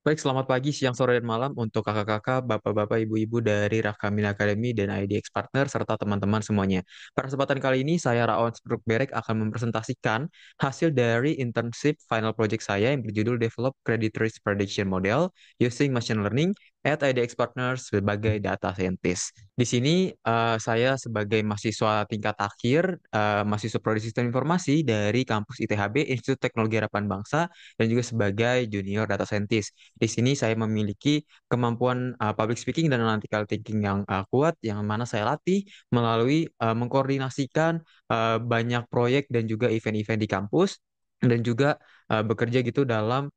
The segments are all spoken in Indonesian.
Baik, selamat pagi, siang, sore, dan malam untuk kakak-kakak, bapak-bapak, ibu-ibu dari Rakamin Academy dan IDX Partner, serta teman-teman semuanya. Pada kesempatan kali ini, saya Raon Berek akan mempresentasikan hasil dari internship final project saya yang berjudul Develop Credit Risk Prediction Model Using Machine Learning at IDX Partner sebagai Data Scientist. Di sini, saya sebagai mahasiswa tingkat akhir, mahasiswa Prodi Sistem Informasi dari kampus ITHB, Institut Teknologi Harapan Bangsa, dan juga sebagai junior data scientist. Di sini saya memiliki kemampuan public speaking dan analytical thinking yang kuat, yang mana saya latih melalui mengkoordinasikan banyak proyek dan juga event-event di kampus, dan juga bekerja gitu dalam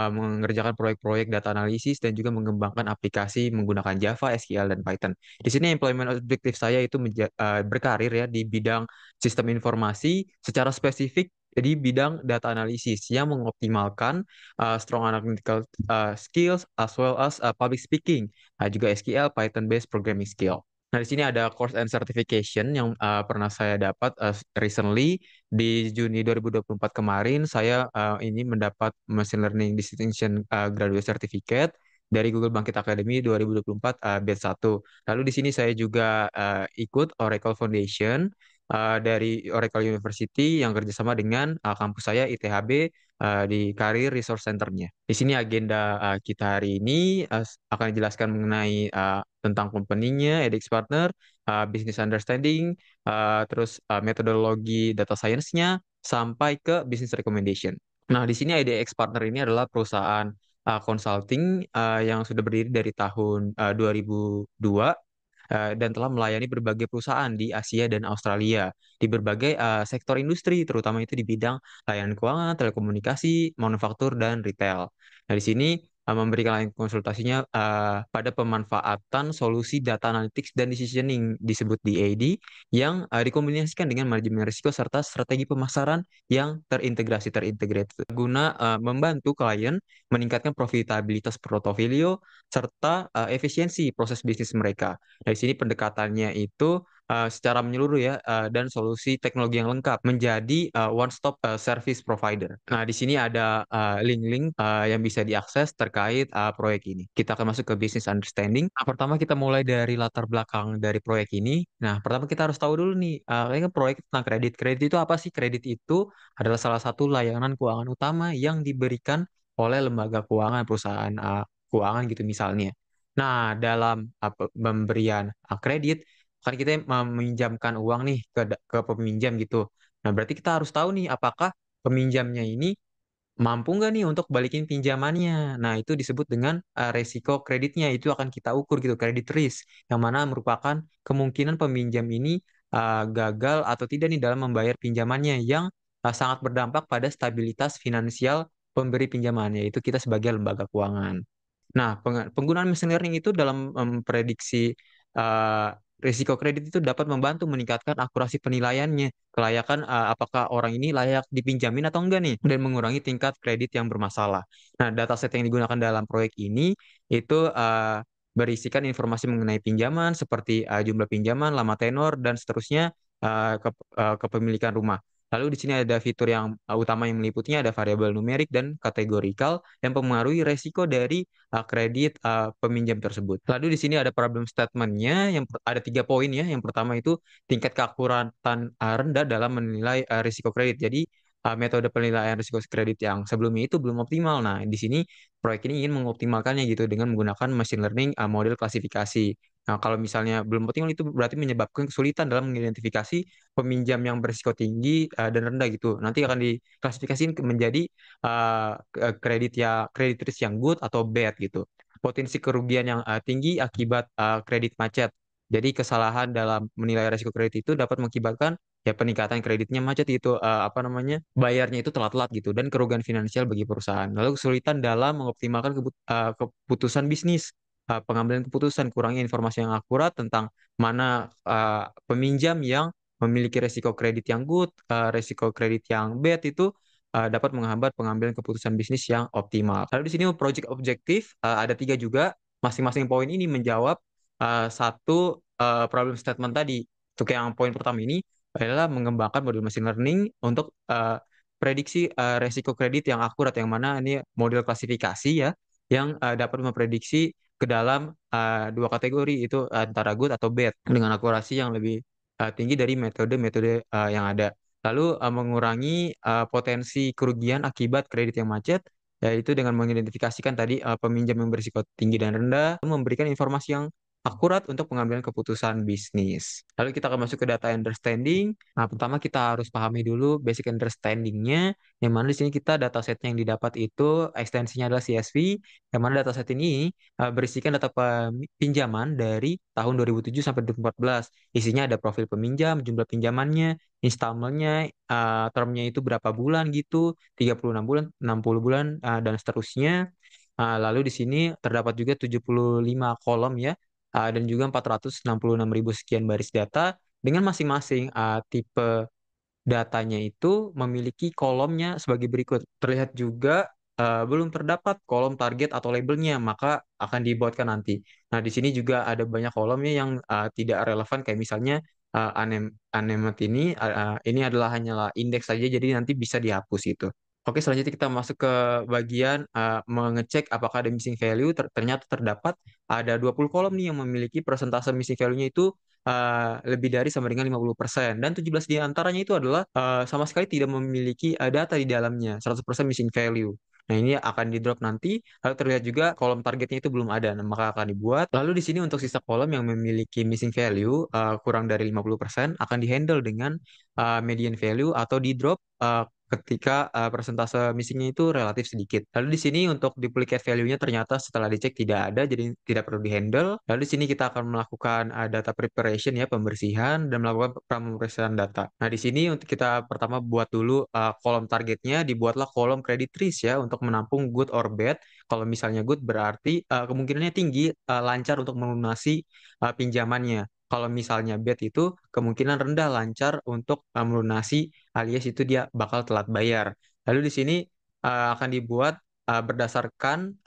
mengerjakan proyek-proyek data analisis dan juga mengembangkan aplikasi menggunakan Java, SQL, dan Python. Di sini employment objektif saya itu berkarir ya di bidang sistem informasi secara spesifik di bidang data analisis yang mengoptimalkan strong analytical skills as well as public speaking, juga SQL, Python-based programming skill. Nah, di sini ada course and certification yang pernah saya dapat recently di Juni 2024 kemarin. Saya ini mendapat Machine Learning Distinction Graduate Certificate dari Google Bangkit Academy 2024 batch 1. Lalu di sini saya juga ikut Oracle Foundation dari Oracle University yang kerjasama dengan kampus saya ITHB di Career Resource Center-nya. Di sini agenda kita hari ini akan dijelaskan mengenai tentang company-nya, edX Partner, business understanding, terus metodologi data science-nya, sampai ke business recommendation. Nah, di sini IDX Partner ini adalah perusahaan consulting yang sudah berdiri dari tahun 2002 dan telah melayani berbagai perusahaan di Asia dan Australia di berbagai sektor industri, terutama itu di bidang layanan keuangan, telekomunikasi, manufaktur, dan retail. Nah, di sini memberikan layanan konsultasinya pada pemanfaatan solusi data analytics dan decisioning disebut DAD yang dikombinasikan dengan manajemen risiko serta strategi pemasaran yang terintegrasi guna membantu klien meningkatkan profitabilitas portofolio serta efisiensi proses bisnis mereka. Dari sini pendekatannya itu secara menyeluruh ya dan solusi teknologi yang lengkap menjadi one stop service provider. Nah, di sini ada link-link yang bisa diakses terkait proyek ini. Kita akan masuk ke business understanding. Nah, pertama kita mulai dari latar belakang dari proyek ini. Nah, pertama kita harus tahu dulu nih, ini kan proyek tentang kredit. Kredit itu apa sih? Kredit itu adalah salah satu layanan keuangan utama yang diberikan oleh lembaga keuangan, perusahaan keuangan gitu misalnya. Nah, dalam pemberian kredit, kan kita meminjamkan uang nih ke peminjam gitu. Nah, berarti kita harus tahu nih apakah peminjamnya ini mampu nggak nih untuk balikin pinjamannya. Nah, itu disebut dengan resiko kreditnya. Itu akan kita ukur gitu, credit risk, yang mana merupakan kemungkinan peminjam ini gagal atau tidak nih dalam membayar pinjamannya yang sangat berdampak pada stabilitas finansial pemberi pinjaman, yaitu kita sebagai lembaga keuangan. Nah, penggunaan machine learning itu dalam memprediksi uh, risiko kredit itu dapat membantu meningkatkan akurasi penilaiannya, kelayakan apakah orang ini layak dipinjamin atau enggak nih, dan mengurangi tingkat kredit yang bermasalah. Nah, dataset yang digunakan dalam proyek ini itu berisikan informasi mengenai pinjaman seperti jumlah pinjaman, lama tenor, dan seterusnya kepemilikan rumah. Lalu di sini ada fitur yang utama yang meliputinya ada variabel numerik dan kategorikal yang mempengaruhi resiko dari kredit peminjam tersebut. Lalu di sini ada problem statement-nya yang ada 3 poin ya. Yang pertama itu tingkat keakuratan rendah dalam menilai risiko kredit. Jadi metode penilaian risiko kredit yang sebelumnya itu belum optimal. Nah, di sini proyek ini ingin mengoptimalkannya gitu dengan menggunakan machine learning model klasifikasi. Nah, kalau misalnya belum optimal itu berarti menyebabkan kesulitan dalam mengidentifikasi peminjam yang berisiko tinggi dan rendah gitu. Nanti akan diklasifikasikan menjadi kredit ya kredit risk yang good atau bad gitu. Potensi kerugian yang tinggi akibat kredit macet. Jadi kesalahan dalam menilai risiko kredit itu dapat mengakibatkan ya peningkatan kreditnya macet itu apa namanya bayarnya itu telat-telat gitu dan kerugian finansial bagi perusahaan. Lalu kesulitan dalam mengoptimalkan keputusan bisnis, pengambilan keputusan, kurangnya informasi yang akurat tentang mana peminjam yang memiliki resiko kredit yang good, resiko kredit yang bad itu dapat menghambat pengambilan keputusan bisnis yang optimal. Lalu di sini project objektif ada 3 juga. Masing-masing poin ini menjawab satu problem statement tadi. Untuk yang poin pertama ini adalah mengembangkan model machine learning untuk prediksi resiko kredit yang akurat, yang mana ini model klasifikasi ya yang dapat memprediksi ke dalam dua kategori itu antara good atau bad dengan akurasi yang lebih tinggi dari metode-metode yang ada. Lalu mengurangi potensi kerugian akibat kredit yang macet, yaitu dengan mengidentifikasikan tadi peminjam yang berisiko tinggi dan rendah, memberikan informasi yang akurat untuk pengambilan keputusan bisnis. Lalu kita akan masuk ke data understanding. Nah, pertama kita harus pahami dulu basic understanding-nya, yang mana di sini kita datasetnya yang didapat itu ekstensinya adalah CSV, yang mana dataset ini berisikan data pinjaman dari tahun 2007 sampai 2014. Isinya ada profil peminjam, jumlah pinjamannya, installmentnya, termnya itu berapa bulan gitu, 36 bulan, 60 bulan, dan seterusnya. Lalu di sini terdapat juga 75 kolom ya, dan juga 466.000 sekian baris data dengan masing-masing tipe datanya itu memiliki kolomnya sebagai berikut. Terlihat juga belum terdapat kolom target atau labelnya, maka akan dibuatkan nanti. Nah, di sini juga ada banyak kolomnya yang tidak relevan, kayak misalnya anemet ini adalah hanyalah indeks saja, jadi nanti bisa dihapus itu. Oke, selanjutnya kita masuk ke bagian mengecek apakah ada missing value. Ternyata terdapat ada 20 kolom nih yang memiliki persentase missing value-nya itu lebih dari sama dengan 50%, dan 17 di antaranya itu adalah sama sekali tidak memiliki data di dalamnya, 100% missing value. Nah, ini akan di drop nanti. Lalu terlihat juga kolom targetnya itu belum ada, nah, maka akan dibuat. Lalu di sini untuk sisa kolom yang memiliki missing value kurang dari 50% akan dihandle dengan median value atau di drop ketika persentase missingnya itu relatif sedikit. Lalu di sini untuk duplicate value-nya ternyata setelah dicek tidak ada, jadi tidak perlu di-handle. Lalu di sini kita akan melakukan data preparation ya, pembersihan dan melakukan pemrosesan data. Nah, di sini untuk kita pertama buat dulu kolom targetnya, dibuatlah kolom credit risk ya untuk menampung good or bad. Kalau misalnya good berarti kemungkinannya tinggi lancar untuk melunasi pinjamannya. Kalau misalnya bad itu kemungkinan rendah lancar untuk melunasi alias itu dia bakal telat bayar. Lalu di sini akan dibuat berdasarkan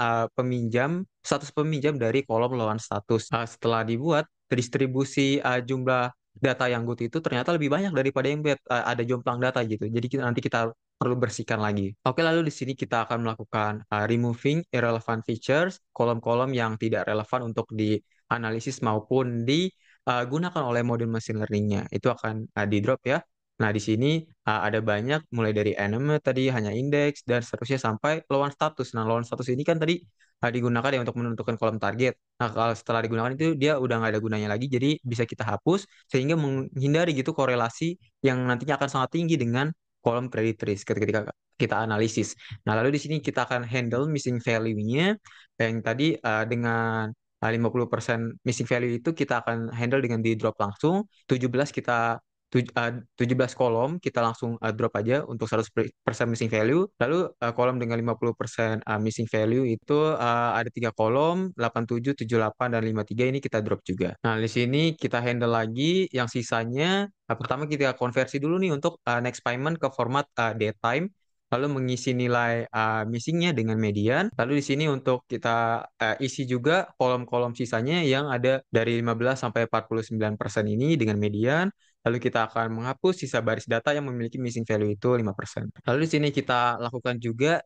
status peminjam dari kolom lawan status. Setelah dibuat, distribusi jumlah data yang good itu ternyata lebih banyak daripada yang bad. Ada jomplang data gitu. Jadi nanti kita perlu bersihkan lagi. Oke, lalu di sini kita akan melakukan removing irrelevant features, kolom-kolom yang tidak relevan untuk dianalisis maupun digunakan oleh model machine learning-nya. Itu akan di-drop ya. Nah, di sini ada banyak, mulai dari enemy tadi, hanya indeks, dan seterusnya sampai lawan status. Nah, lawan status ini kan tadi digunakan ya untuk menentukan kolom target. Nah, kalau setelah digunakan itu dia udah nggak ada gunanya lagi, jadi bisa kita hapus, sehingga menghindari gitu korelasi yang nantinya akan sangat tinggi dengan kolom credit risk ketika kita analisis. Nah, lalu di sini kita akan handle missing value-nya, yang tadi dengan 50% missing value itu kita akan handle dengan di drop langsung, 17 kita 17 kolom kita langsung drop aja untuk 100% missing value. Lalu kolom dengan 50% missing value itu ada 3 kolom, 87, 78, dan 53 ini kita drop juga. Nah, di sini kita handle lagi yang sisanya. Pertama kita konversi dulu nih untuk next payment ke format daytime. Lalu mengisi nilai missingnya dengan median. Lalu di sini untuk kita isi juga kolom-kolom sisanya yang ada dari 15 sampai 49% ini dengan median. Lalu kita akan menghapus sisa baris data yang memiliki missing value itu 5%. Lalu di sini kita lakukan juga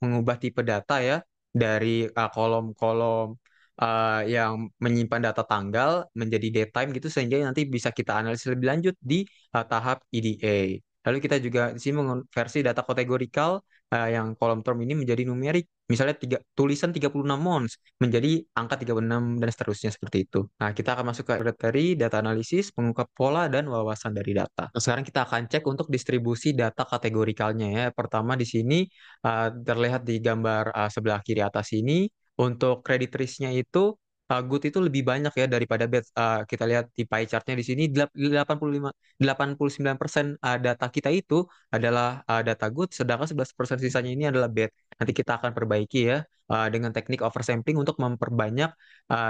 mengubah tipe data ya dari kolom-kolom yang menyimpan data tanggal menjadi datetime gitu, sehingga nanti bisa kita analisis lebih lanjut di tahap EDA. Lalu kita juga di sini mengonversi data kategorikal yang kolom term ini menjadi numerik. Misalnya tulisan 36 mons menjadi angka 36 dan seterusnya seperti itu. Nah, kita akan masuk ke materi data analisis, mengungkap pola dan wawasan dari data. Nah, sekarang kita akan cek untuk distribusi data kategorikalnya ya. Pertama di sini terlihat di gambar sebelah kiri atas ini, untuk credit risk-nya itu good itu lebih banyak ya daripada bad. Kita lihat di pie chart-nya di sini 89% data kita itu adalah data good, sedangkan 11% sisanya ini adalah bad. Nanti kita akan perbaiki ya dengan teknik oversampling untuk memperbanyak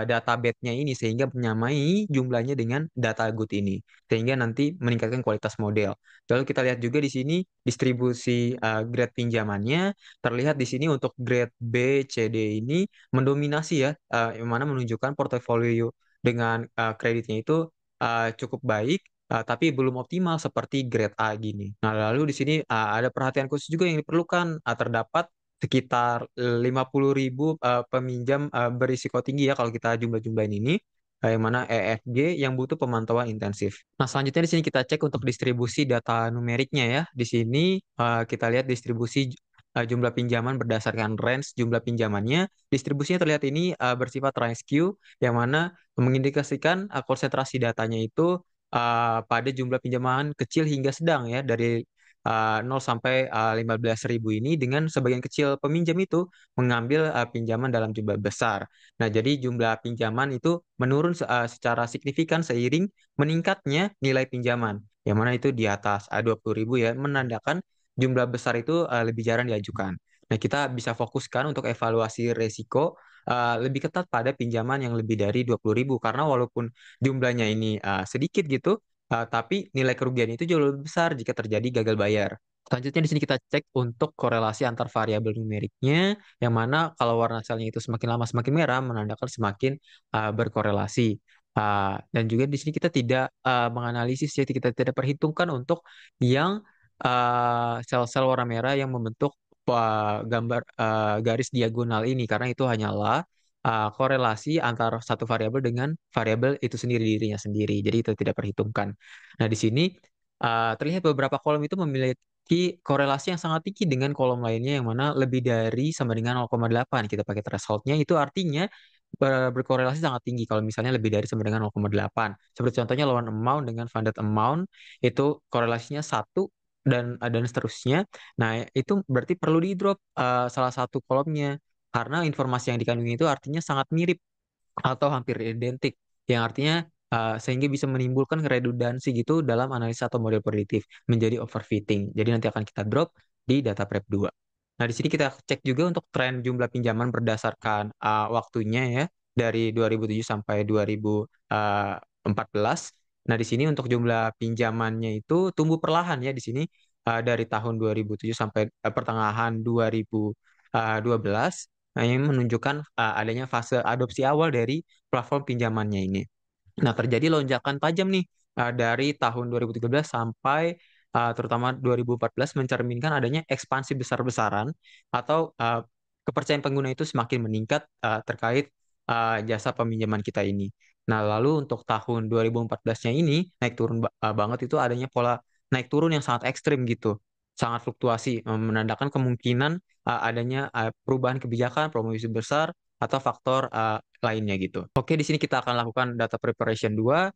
data bad-nya ini sehingga menyamai jumlahnya dengan data good ini, sehingga nanti meningkatkan kualitas model. Lalu kita lihat juga di sini distribusi grade pinjamannya. Terlihat di sini untuk grade B, C, D ini mendominasi ya, yang mana menunjukkan portofolio dengan kreditnya itu cukup baik, tapi belum optimal seperti grade A gini. Nah, lalu di sini ada perhatian khusus juga yang diperlukan. Terdapat sekitar 50.000 peminjam berisiko tinggi ya kalau kita jumlah-jumlahin ini, yang mana EFG yang butuh pemantauan intensif. Nah, selanjutnya di sini kita cek untuk distribusi data numeriknya ya. Di sini kita lihat distribusi jumlah pinjaman berdasarkan range jumlah pinjamannya. Distribusinya terlihat ini bersifat range skew, yang mana mengindikasikan konsentrasi datanya itu pada jumlah pinjaman kecil hingga sedang ya, dari 0 sampai 15.000 ini, dengan sebagian kecil peminjam itu mengambil pinjaman dalam jumlah besar. Nah, jadi jumlah pinjaman itu menurun secara signifikan seiring meningkatnya nilai pinjaman, yang mana itu di atas 20.000 ya, menandakan jumlah besar itu lebih jarang diajukan. Nah, kita bisa fokuskan untuk evaluasi resiko lebih ketat pada pinjaman yang lebih dari 20.000, karena walaupun jumlahnya ini sedikit gitu, tapi nilai kerugian itu jauh lebih besar jika terjadi gagal bayar. Selanjutnya di sini kita cek untuk korelasi antar variabel numeriknya, yang mana kalau warna selnya itu semakin lama semakin merah, menandakan semakin berkorelasi. Dan juga di sini kita tidak menganalisis, jadi kita tidak perhitungkan untuk yang sel-sel warna merah yang membentuk gambar garis diagonal ini, karena itu hanyalah korelasi antara satu variabel dengan variabel itu sendiri, dirinya sendiri. Jadi itu tidak perhitungkan. Nah, di sini terlihat beberapa kolom itu memiliki korelasi yang sangat tinggi dengan kolom lainnya, yang mana lebih dari sama dengan 0,8. Kita pakai thresholdnya, itu artinya berkorelasi sangat tinggi kalau misalnya lebih dari sama dengan 0,8. Seperti contohnya loan amount dengan funded amount, itu korelasinya satu, dan seterusnya. Nah, itu berarti perlu di drop salah satu kolomnya, karena informasi yang dikandung itu artinya sangat mirip atau hampir identik, yang artinya sehingga bisa menimbulkan redundansi gitu dalam analisa atau model prediktif, menjadi overfitting. Jadi nanti akan kita drop di data prep 2. Nah, di sini kita cek juga untuk tren jumlah pinjaman berdasarkan waktunya ya, dari 2007 sampai 2014. Nah, di sini untuk jumlah pinjamannya itu tumbuh perlahan ya, di sini dari tahun 2007 sampai pertengahan 2012. Nah, ini menunjukkan adanya fase adopsi awal dari platform pinjamannya ini. Nah, terjadi lonjakan tajam nih dari tahun 2013 sampai terutama 2014, mencerminkan adanya ekspansi besar-besaran atau kepercayaan pengguna itu semakin meningkat terkait jasa peminjaman kita ini. Nah, lalu untuk tahun 2014-nya ini naik turun banget, itu adanya pola naik turun yang sangat ekstrim gitu. Sangat fluktuasi, menandakan kemungkinan adanya perubahan kebijakan, promosi besar, atau faktor lainnya gitu. Oke, di sini kita akan lakukan data preparation 2,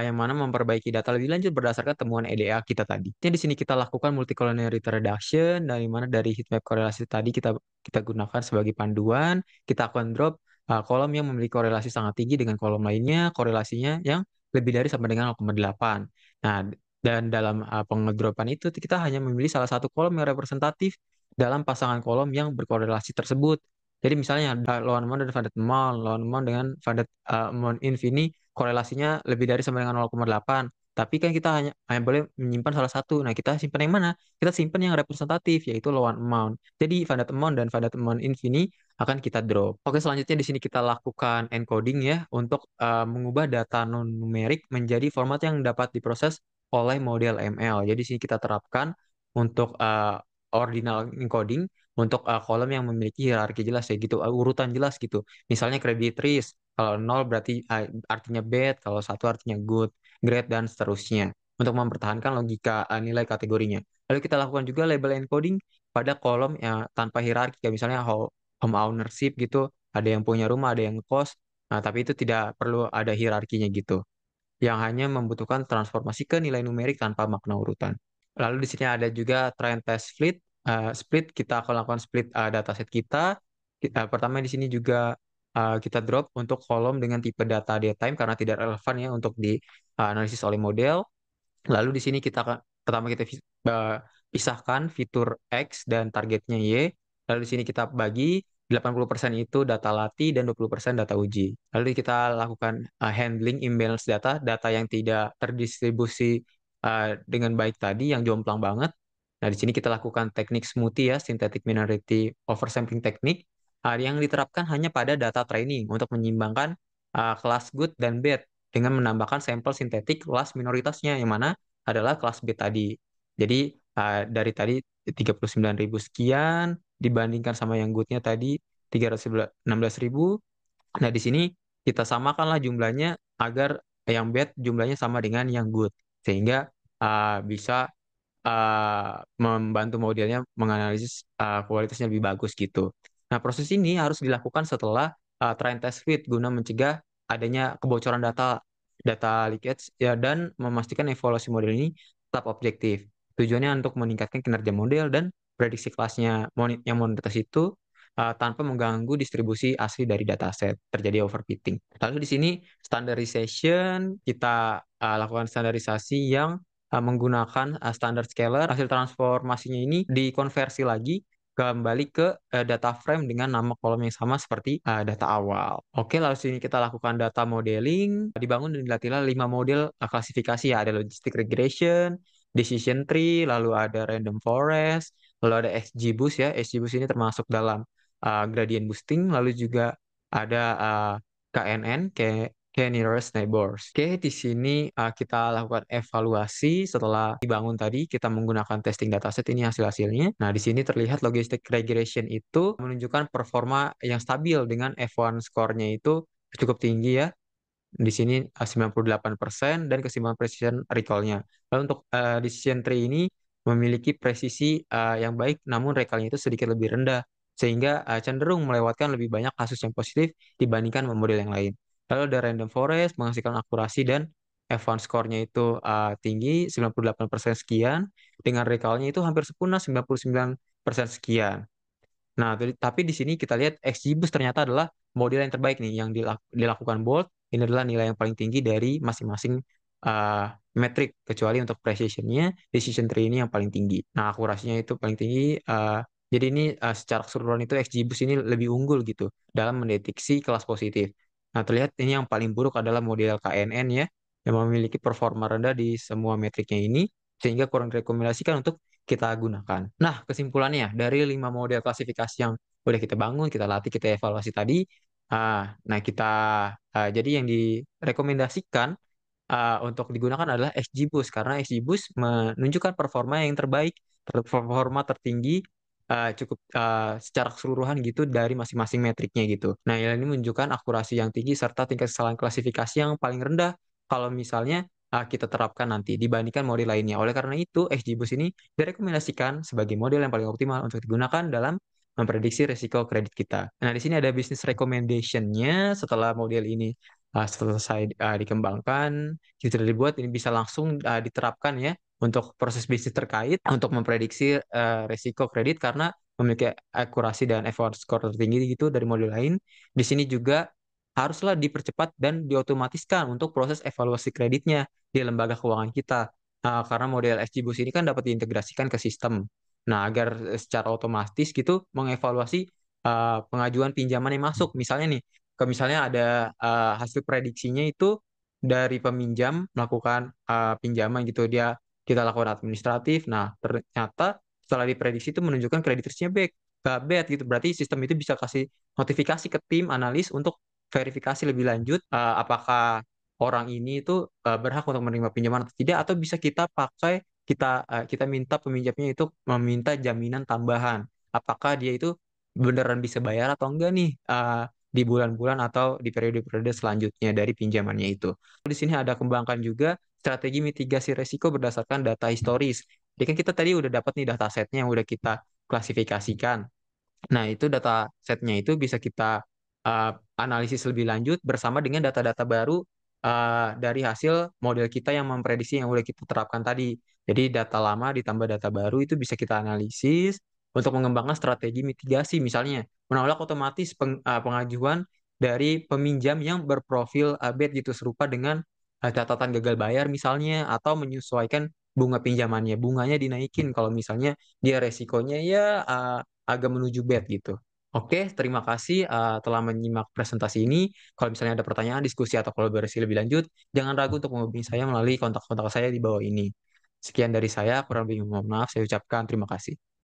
yang mana memperbaiki data lebih lanjut berdasarkan temuan EDA kita tadi. Jadi di sini kita lakukan multi-collinearity reduction, dari mana dari heatmap korelasi tadi kita gunakan sebagai panduan. Kita akan drop kolom yang memiliki korelasi sangat tinggi dengan kolom lainnya, korelasinya yang lebih dari sama dengan 0,8. Nah, dan dalam pengedropan itu kita hanya memilih salah satu kolom yang representatif dalam pasangan kolom yang berkorelasi tersebut. Jadi misalnya lawan amount dan funded amount, lawan amount dengan funded amount inf ini korelasinya lebih dari sama dengan 0,8. Tapi kan kita hanya boleh menyimpan salah satu. Nah, kita simpan yang mana? Kita simpan yang representatif, yaitu loan amount. Jadi funded amount dan funded amount inf ini akan kita drop. Oke, selanjutnya di sini kita lakukan encoding ya, untuk mengubah data non numerik menjadi format yang dapat diproses oleh model ML. Jadi di sini kita terapkan untuk ordinal encoding untuk kolom yang memiliki hierarki jelas ya gitu, urutan jelas gitu. Misalnya credit risk, kalau nol berarti artinya bad, kalau satu artinya good, great, dan seterusnya. Untuk mempertahankan logika nilai kategorinya. Lalu kita lakukan juga label encoding pada kolom yang tanpa hierarki, kayak misalnya home ownership gitu, ada yang punya rumah, ada yang kos. Nah, tapi itu tidak perlu ada hierarkinya gitu, yang hanya membutuhkan transformasi ke nilai numerik tanpa makna urutan. Lalu di sini ada juga trend test split. Split kita akan lakukan split dataset kita. Pertama di sini juga kita drop untuk kolom dengan tipe data datetime karena tidak relevan ya untuk dianalisis oleh model. Lalu di sini pertama kita pisahkan fitur X dan targetnya Y. Lalu di sini kita bagi 80% itu data latih dan 20% data uji. Lalu kita lakukan handling imbalance data, data yang tidak terdistribusi dengan baik tadi, yang jomplang banget. Nah, di sini kita lakukan teknik smoothie ya, synthetic minority oversampling teknik, yang diterapkan hanya pada data training untuk menyimbangkan kelas good dan bad dengan menambahkan sampel sintetik kelas minoritasnya, yang mana adalah kelas B tadi. Jadi dari tadi 39.000 sekian dibandingkan sama yang goodnya tadi 316.000. Nah, di sini kita samakanlah jumlahnya agar yang bad jumlahnya sama dengan yang good. Sehingga bisa membantu modelnya menganalisis kualitasnya lebih bagus gitu. Nah, proses ini harus dilakukan setelah train test fit guna mencegah adanya kebocoran data leakage ya, dan memastikan evaluasi model ini tetap objektif. Tujuannya untuk meningkatkan kinerja model dan prediksi kelasnya yang monetitas itu tanpa mengganggu distribusi asli dari dataset, terjadi overfitting. Lalu di sini standardization, kita lakukan standarisasi yang menggunakan standar scalar. Hasil transformasinya ini dikonversi lagi kembali ke data frame dengan nama kolom yang sama seperti data awal. Oke, lalu sini kita lakukan data modeling. Dibangun dan dilatihlah 5 model klasifikasi ya. Ada logistic regression, decision tree, lalu ada random forest, lalu ada XGBoost ya. XGBoost ini termasuk dalam gradient boosting, lalu juga ada KNN, Nearest Neighbors. Oke, di sini kita lakukan evaluasi setelah dibangun tadi, kita menggunakan testing dataset ini hasil-hasilnya. Nah, di sini terlihat logistic regression itu menunjukkan performa yang stabil dengan F1 score-nya itu cukup tinggi ya. Di sini 98% dan keseimbangan precision recall-nya. Lalu untuk decision tree ini memiliki presisi yang baik, namun recall-nya itu sedikit lebih rendah, sehingga cenderung melewatkan lebih banyak kasus yang positif dibandingkan model yang lain. Lalu ada random forest menghasilkan akurasi dan F1 score-nya itu tinggi, 98% sekian, dengan recall-nya itu hampir sempurna, 99% sekian. Nah, tapi di sini kita lihat XGBoost ternyata adalah model yang terbaik nih, yang dilakukan Bolt. Ini adalah nilai yang paling tinggi dari masing-masing uh, metrik, kecuali untuk precision-nya, decision tree ini yang paling tinggi. Nah, akurasinya itu paling tinggi. Jadi ini secara keseluruhan itu XGBoost ini lebih unggul gitu dalam mendeteksi kelas positif. Nah, terlihat ini yang paling buruk adalah model KNN ya, yang memiliki performa rendah di semua metriknya ini, sehingga kurang direkomendasikan untuk kita gunakan. Nah, kesimpulannya dari 5 model klasifikasi yang udah kita bangun, kita latih, kita evaluasi tadi, nah kita jadi yang direkomendasikan untuk digunakan adalah XGBoost karena XGBoost menunjukkan performa yang terbaik, performa tertinggi cukup secara keseluruhan gitu dari masing-masing metriknya gitu. Nah, ini menunjukkan akurasi yang tinggi serta tingkat kesalahan klasifikasi yang paling rendah kalau misalnya kita terapkan nanti dibandingkan model lainnya. Oleh karena itu, XGBoost ini direkomendasikan sebagai model yang paling optimal untuk digunakan dalam memprediksi risiko kredit kita. Nah, di sini ada business recommendation-nya setelah model ini selesai dikembangkan, sudah dibuat, ini bisa langsung diterapkan ya untuk proses bisnis terkait untuk memprediksi risiko kredit karena memiliki akurasi dan effort score tertinggi gitu dari model lain. Di sini juga haruslah dipercepat dan diotomatiskan untuk proses evaluasi kreditnya di lembaga keuangan kita. Karena model XGBoost ini kan dapat diintegrasikan ke sistem. Nah, agar secara otomatis gitu mengevaluasi pengajuan pinjaman yang masuk. Misalnya nih, misalnya ada hasil prediksinya itu dari peminjam melakukan pinjaman gitu, kita lakukan administratif. Nah, ternyata setelah diprediksi itu menunjukkan krediturnya bad gitu. Berarti sistem itu bisa kasih notifikasi ke tim analis untuk verifikasi lebih lanjut apakah orang ini itu berhak untuk menerima pinjaman atau tidak, atau bisa kita pakai kita minta peminjamnya itu meminta jaminan tambahan. Apakah dia itu beneran bisa bayar atau enggak nih di bulan-bulan atau di periode-periode selanjutnya dari pinjamannya itu. Di sini ada kembangkan juga strategi mitigasi resiko berdasarkan data historis. Jadi kan kita tadi udah dapat nih data setnya yang udah kita klasifikasikan. Nah, itu data setnya itu bisa kita analisis lebih lanjut bersama dengan data-data baru dari hasil model kita yang memprediksi yang udah kita terapkan tadi. Jadi data lama ditambah data baru itu bisa kita analisis untuk mengembangkan strategi mitigasi. Misalnya, menolak otomatis pengajuan dari peminjam yang berprofil bad gitu serupa dengan catatan gagal bayar misalnya, atau menyesuaikan bunga pinjamannya. Bunganya dinaikin kalau misalnya dia resikonya ya agak menuju bad gitu. Oke, terima kasih telah menyimak presentasi ini. Kalau misalnya ada pertanyaan, diskusi, atau kolaborasi lebih lanjut, jangan ragu untuk menghubungi saya melalui kontak-kontak saya di bawah ini. Sekian dari saya, kurang lebih mohon maaf, saya ucapkan terima kasih.